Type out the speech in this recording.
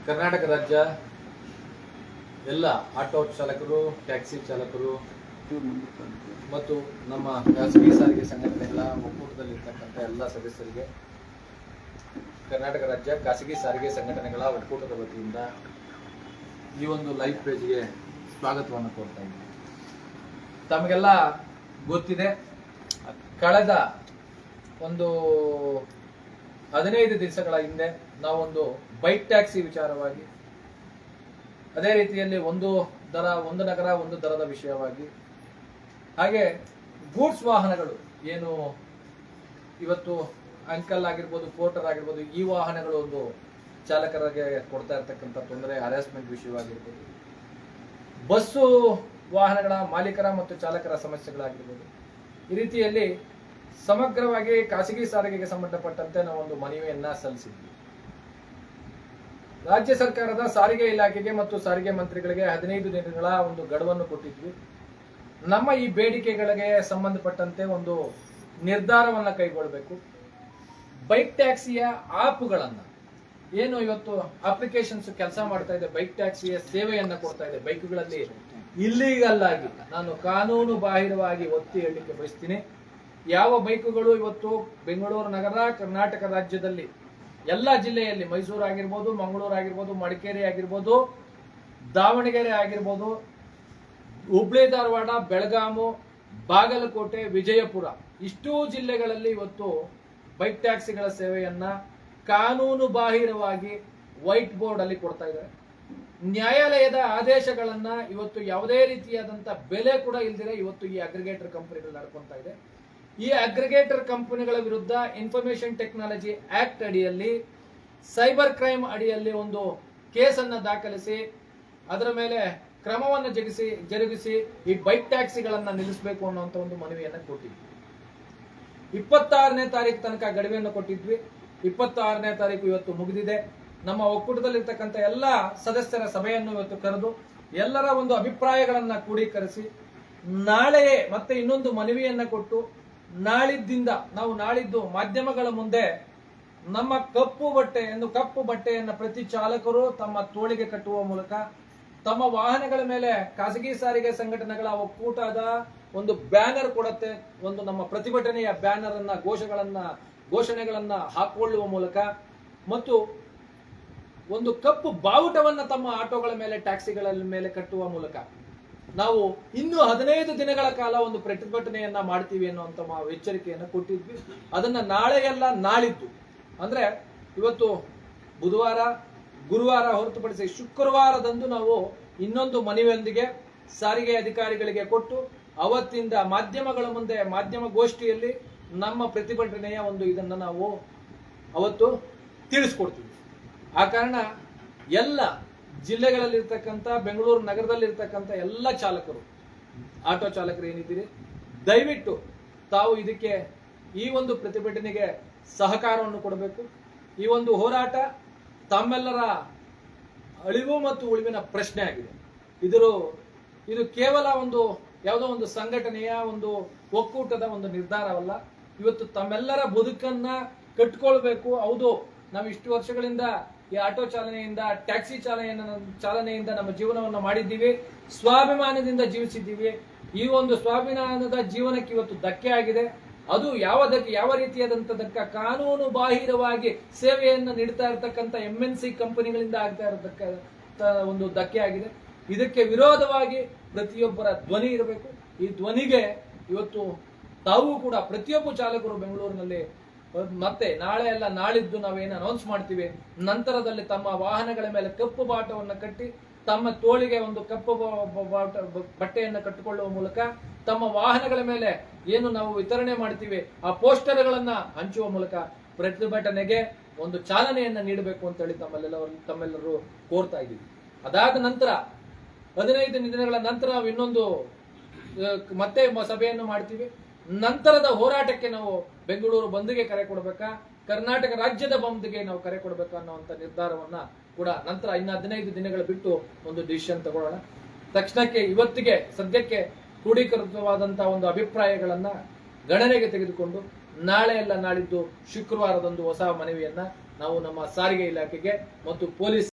ಕರ್ನಾಟಕ ರಾಜ್ಯ ಎಲ್ಲ ಆಟೋ ಚಾಲಕರು, ಟ್ಯಾಕ್ಸಿ ಚಾಲಕರು ಮತ್ತು ನಮ್ಮ ಖಾಸಗಿ ಸಾರಿಗೆ ಸಂಘಟನೆಗಳ ಒಕ್ಕೂಟದಲ್ಲಿರ್ತಕ್ಕಂಥ ಎಲ್ಲ ಸದಸ್ಯರಿಗೆ ಕರ್ನಾಟಕ ರಾಜ್ಯ ಖಾಸಗಿ ಸಾರಿಗೆ ಸಂಘಟನೆಗಳ ಒಕ್ಕೂಟದ ವತಿಯಿಂದ ಈ ಒಂದು ಲೈವ್ ಪೇಜ್ಗೆ ಸ್ವಾಗತವನ್ನು ಕೋರ್ತಾ ಇದ್ದೀನಿ. ತಮಗೆಲ್ಲ ಗೊತ್ತಿದೆ, ಕಳೆದ ಒಂದು 15 ದಿವಸಗಳ ಹಿಂದೆ ನಾವೊಂದು ಬೈಕ್ ಟ್ಯಾಕ್ಸಿ ವಿಚಾರವಾಗಿ, ಅದೇ ರೀತಿಯಲ್ಲಿ ಒಂದು ನಗರ ಒಂದು ದರದ ವಿಷಯವಾಗಿ, ಹಾಗೆ ಗೂಡ್ಸ್ ವಾಹನಗಳು ಏನು ಇವತ್ತು ಅಂಕಲ್ ಆಗಿರ್ಬೋದು, ಪೋರ್ಟರ್ ಆಗಿರ್ಬೋದು, ಈ ವಾಹನಗಳು ಒಂದು ಚಾಲಕರಿಗೆ ಕೊಡ್ತಾ ಇರ್ತಕ್ಕಂಥ ತೊಂದರೆ, ಹರಾಸ್ಮೆಂಟ್ ವಿಷಯವಾಗಿರ್ಬೋದು, ಬಸ್ಸು ವಾಹನಗಳ ಮಾಲೀಕರ ಮತ್ತು ಚಾಲಕರ ಸಮಸ್ಯೆಗಳಾಗಿರ್ಬೋದು, ಈ ರೀತಿಯಲ್ಲಿ ಸಮಗ್ರವಾಗಿ ಖಾಸಗಿ ಸಾರಿಗೆಗೆ ಸಂಬಂಧಪಟ್ಟಂತೆ ನಾವು ಒಂದು ಮನವಿಯನ್ನ ಸಲ್ಲಿಸಿದ್ವಿ. ರಾಜ್ಯ ಸರ್ಕಾರದ ಸಾರಿಗೆ ಇಲಾಖೆಗೆ ಮತ್ತು ಸಾರಿಗೆ ಮಂತ್ರಿಗಳಿಗೆ 15 ದಿನಗಳ ಒಂದು ಗಡುವನ್ನು ಕೊಟ್ಟಿದ್ವಿ. ನಮ್ಮ ಈ ಬೇಡಿಕೆಗಳಿಗೆ ಸಂಬಂಧಪಟ್ಟಂತೆ ಒಂದು ನಿರ್ಧಾರವನ್ನ ಕೈಗೊಳ್ಳಬೇಕು. ಬೈಕ್ ಟ್ಯಾಕ್ಸಿಯ ಆಪ್ಗಳನ್ನ ಏನು ಇವತ್ತು ಅಪ್ಲಿಕೇಶನ್ಸ್ ಕೆಲಸ ಮಾಡ್ತಾ ಇದೆ, ಬೈಕ್ ಟ್ಯಾಕ್ಸಿಯ ಸೇವೆಯನ್ನ ಕೊಡ್ತಾ ಇದೆ, ಬೈಕ್ಗಳಲ್ಲಿ ಇಲ್ಲೀಗಲ್ ಆಗಿ, ನಾನು ಕಾನೂನು ಬಾಹಿರವಾಗಿ ಒತ್ತಿ ಹೇಳಲಿಕ್ಕೆ ಬಯಸ್ತೀನಿ, ಯಾವ ಬೈಕುಗಳು ಇವತ್ತು ಬೆಂಗಳೂರು ನಗರ, ಕರ್ನಾಟಕ ರಾಜ್ಯದಲ್ಲಿ ಎಲ್ಲ ಜಿಲ್ಲೆಯಲ್ಲಿ, ಮೈಸೂರು ಆಗಿರ್ಬೋದು, ಮಂಗಳೂರು ಆಗಿರ್ಬೋದು, ಮಡಿಕೇರಿ ಆಗಿರ್ಬೋದು, ದಾವಣಗೆರೆ ಆಗಿರ್ಬೋದು, ಹುಬ್ಳಿ ಧಾರವಾಡ, ಬೆಳಗಾಮು, ಬಾಗಲಕೋಟೆ, ವಿಜಯಪುರ, ಇಷ್ಟೂ ಜಿಲ್ಲೆಗಳಲ್ಲಿ ಇವತ್ತು ಬೈಕ್ ಟ್ಯಾಕ್ಸಿಗಳ ಸೇವೆಯನ್ನ ಕಾನೂನು ಬಾಹಿರವಾಗಿ ವೈಟ್ ಬೋರ್ಡ್ ಅಲ್ಲಿ ಕೊಡ್ತಾ ಇದ್ದಾರೆ. ನ್ಯಾಯಾಲಯದ ಆದೇಶಗಳನ್ನ ಇವತ್ತು ಯಾವುದೇ ರೀತಿಯಾದಂತ ಬೆಲೆ ಕೂಡ ಇಲ್ದಿರ ಇವತ್ತು ಈ ಅಗ್ರಿಗೇಟರ್ ಕಂಪನಿಗಳು ನಡ್ಕೊಂತಾ ಇದೆ. ಈ ಅಗ್ರಿಗೇಟರ್ ಕಂಪನಿಗಳ ವಿರುದ್ಧ ಇನ್ಫಾರ್ಮೇಶನ್ ಟೆಕ್ನಾಲಜಿ ಆಕ್ಟ್ ಅಡಿಯಲ್ಲಿ, ಸೈಬರ್ ಕ್ರೈಮ್ ಅಡಿಯಲ್ಲಿ ಒಂದು ಕೇಸನ್ನ ದಾಖಲಿಸಿ ಅದರ ಮೇಲೆ ಕ್ರಮವನ್ನು ಜರುಗಿಸಿ ಈ ಬೈಕ್ ಟ್ಯಾಕ್ಸಿಗಳನ್ನ ನಿಲ್ಲಿಸಬೇಕು ಅನ್ನುವಂತ ಒಂದು ಮನವಿಯನ್ನ ಕೊಟ್ಟಿದ್ವಿ. 26ನೇ ತಾರೀಕು ತನಕ ಗಡುವೆಯನ್ನು ಕೊಟ್ಟಿದ್ವಿ. 26ನೇ ತಾರೀಕು ಇವತ್ತು ಮುಗಿದಿದೆ. ನಮ್ಮ ಒಕ್ಕೂಟದಲ್ಲಿರ್ತಕ್ಕಂಥ ಎಲ್ಲ ಸದಸ್ಯರ ಸಭೆಯನ್ನು ಇವತ್ತು ಕರೆದು ಎಲ್ಲರ ಒಂದು ಅಭಿಪ್ರಾಯಗಳನ್ನ ಕ್ರೋಢೀಕರಿಸಿ ನಾಳೆಯೇ ಮತ್ತೆ ಇನ್ನೊಂದು ಮನವಿಯನ್ನ ಕೊಟ್ಟು, ನಾಳಿದ್ದು ಮಾಧ್ಯಮಗಳ ಮುಂದೆ ನಮ್ಮ ಕಪ್ಪು ಬಟ್ಟೆಯನ್ನು ಪ್ರತಿ ಚಾಲಕರು ತಮ್ಮ ತೋಳಿಗೆ ಕಟ್ಟುವ ಮೂಲಕ ತಮ್ಮ ವಾಹನಗಳ ಮೇಲೆ ಖಾಸಗಿ ಸಾರಿಗೆ ಸಂಘಟನೆಗಳ ಒಕ್ಕೂಟದ ಒಂದು ಬ್ಯಾನರ್ ಕೊಡುತ್ತೆ, ಒಂದು ನಮ್ಮ ಪ್ರತಿಭಟನೆಯ ಬ್ಯಾನರ್ ಅನ್ನ, ಘೋಷಣೆಗಳನ್ನ ಹಾಕೊಳ್ಳುವ ಮೂಲಕ ಮತ್ತು ಒಂದು ಕಪ್ಪು ಬಾವುಟವನ್ನ ತಮ್ಮ ಆಟೋಗಳ ಮೇಲೆ, ಟ್ಯಾಕ್ಸಿಗಳ ಮೇಲೆ ಕಟ್ಟುವ ಮೂಲಕ ನಾವು ಇನ್ನು 15 ದಿನಗಳ ಕಾಲ ಒಂದು ಪ್ರತಿಭಟನೆಯನ್ನ ಮಾಡ್ತೀವಿ ಅನ್ನುವಂತ ಎಚ್ಚರಿಕೆಯನ್ನು ಕೊಟ್ಟಿದ್ವಿ. ಅದನ್ನ ನಾಳಿದ್ದು ಅಂದ್ರೆ ಇವತ್ತು ಬುಧವಾರ, ಗುರುವಾರ ಹೊರತುಪಡಿಸಿ ಶುಕ್ರವಾರದಂದು ನಾವು ಇನ್ನೊಂದು ಮನವಿಯೊಂದಿಗೆ ಸಾರಿಗೆ ಅಧಿಕಾರಿಗಳಿಗೆ ಕೊಟ್ಟು ಅವತ್ತಿಂದ ಮಾಧ್ಯಮಗಳ ಮುಂದೆ, ಮಾಧ್ಯಮ ಗೋಷ್ಠಿಯಲ್ಲಿ ನಮ್ಮ ಪ್ರತಿಭಟನೆಯ ಒಂದು ಇದನ್ನ ನಾವು ಅವತ್ತು ತಿಳಿಸ್ಕೊಡ್ತೀವಿ. ಆ ಕಾರಣ ಎಲ್ಲ ಜಿಲ್ಲೆಗಳಲ್ಲಿರ್ತಕ್ಕಂಥ, ಬೆಂಗಳೂರು ನಗರದಲ್ಲಿರ್ತಕ್ಕಂಥ ಎಲ್ಲ ಚಾಲಕರು, ಆಟೋ ಚಾಲಕರು ಏನಿದ್ದೀರಿ, ದಯವಿಟ್ಟು ತಾವು ಇದಕ್ಕೆ, ಈ ಒಂದು ಪ್ರತಿಭಟನೆಗೆ ಸಹಕಾರವನ್ನು ಕೊಡಬೇಕು. ಈ ಒಂದು ಹೋರಾಟ ತಮ್ಮೆಲ್ಲರ ಅಳಿವು ಮತ್ತು ಉಳಿವಿನ ಪ್ರಶ್ನೆ ಆಗಿದೆ. ಇದು ಕೇವಲ ಒಂದು ಯಾವುದೋ ಒಂದು ಸಂಘಟನೆಯ ಒಂದು ಒಕ್ಕೂಟದ ಒಂದು ನಿರ್ಧಾರವಲ್ಲ. ಇವತ್ತು ತಮ್ಮೆಲ್ಲರ ಬದುಕನ್ನ ಕಟ್ಕೊಳ್ಬೇಕು. ಹೌದು, ನಾವು ಇಷ್ಟು ವರ್ಷಗಳಿಂದ ಈ ಆಟೋ ಚಾಲನೆಯಿಂದ, ಟ್ಯಾಕ್ಸಿ ಚಾಲನೆಯಿಂದ ನಮ್ಮ ಜೀವನವನ್ನು ಮಾಡಿದ್ದೀವಿ, ಸ್ವಾಭಿಮಾನದಿಂದ ಜೀವಿಸಿದ್ದೀವಿ. ಈ ಒಂದು ಸ್ವಾಭಿಮಾನದ ಜೀವನಕ್ಕೆ ಇವತ್ತು ಧಕ್ಕೆ ಆಗಿದೆ. ಅದು ಯಾವ ರೀತಿಯಾದಂತ ಧಕ್ಕ, ಕಾನೂನು ಬಾಹಿರವಾಗಿ ಸೇವೆಯನ್ನು ನೀಡ್ತಾ ಇರತಕ್ಕಂಥ MNC ಕಂಪನಿಗಳಿಂದ ಆಗ್ತಾ ಇರತಕ್ಕ ಒಂದು ಧಕ್ಕೆ ಆಗಿದೆ. ಇದಕ್ಕೆ ವಿರೋಧವಾಗಿ ಪ್ರತಿಯೊಬ್ಬರ ಧ್ವನಿ ಇರಬೇಕು. ಈ ಧ್ವನಿಗೆ ಇವತ್ತು ತಾವು ಕೂಡ, ಪ್ರತಿಯೊಬ್ಬ ಚಾಲಕರು ಬೆಂಗಳೂರಿನಲ್ಲಿ ಮತ್ತೆ ನಾಳೆ ಅಲ್ಲ ನಾಳಿದ್ದು ನಾವೇನು ಅನೌನ್ಸ್ ಮಾಡ್ತೀವಿ, ನಂತರದಲ್ಲಿ ತಮ್ಮ ವಾಹನಗಳ ಮೇಲೆ ಕಪ್ಪು ಬಾವುಟವನ್ನು ಕಟ್ಟಿ, ತಮ್ಮ ತೋಳಿಗೆ ಒಂದು ಕಪ್ಪು ಬಟ್ಟೆಯನ್ನು ಕಟ್ಟಿಕೊಳ್ಳುವ ಮೂಲಕ ತಮ್ಮ ವಾಹನಗಳ ಮೇಲೆ ಏನು ನಾವು ವಿತರಣೆ ಮಾಡ್ತೀವಿ ಆ ಪೋಸ್ಟರ್ಗಳನ್ನ ಹಂಚುವ ಮೂಲಕ ಪ್ರತಿಭಟನೆಗೆ ಒಂದು ಚಾಲನೆಯನ್ನ ನೀಡಬೇಕು ಅಂತ ಹೇಳಿ ತಮ್ಮೆಲ್ಲರೂ ಕೋರ್ತಾ ಇದ್ದೀವಿ. ಅದಾದ ನಂತರ 15 ದಿನಗಳ ನಂತರ ನಾವು ಇನ್ನೊಂದು ಮತ್ತೆ ಸಭೆಯನ್ನು ಮಾಡ್ತೀವಿ. ನಂತರದ ಹೋರಾಟಕ್ಕೆ ನಾವು ಬೆಂಗಳೂರು ಬಂದ್ಗೆ ಕರೆ ಕೊಡಬೇಕಾ, ಕರ್ನಾಟಕ ರಾಜ್ಯದ ಬಂದ್ಗೆ ನಾವು ಕರೆ ಕೊಡಬೇಕಾ ಅನ್ನುವಂತ ನಿರ್ಧಾರವನ್ನ ಕೂಡ ನಂತರ ಇನ್ನು 15 ದಿನಗಳ ಬಿಟ್ಟು ಒಂದು ಡಿಸಿಷನ್ ತಗೊಳ್ಳೋಣ. ತಕ್ಷಣಕ್ಕೆ ಇವತ್ತಿಗೆ ಸದ್ಯಕ್ಕೆ ಕ್ರೋಢೀಕೃತವಾದಂತಹ ಒಂದು ಅಭಿಪ್ರಾಯಗಳನ್ನ ಗಣನೆಗೆ ತೆಗೆದುಕೊಂಡು ನಾಳೆ ಅಲ್ಲ ನಾಳಿದ್ದು ಶುಕ್ರವಾರದಂದು ಹೊಸ ಮನವಿಯನ್ನ ನಾವು ನಮ್ಮ ಸಾರಿಗೆ ಇಲಾಖೆಗೆ ಮತ್ತು ಪೊಲೀಸ್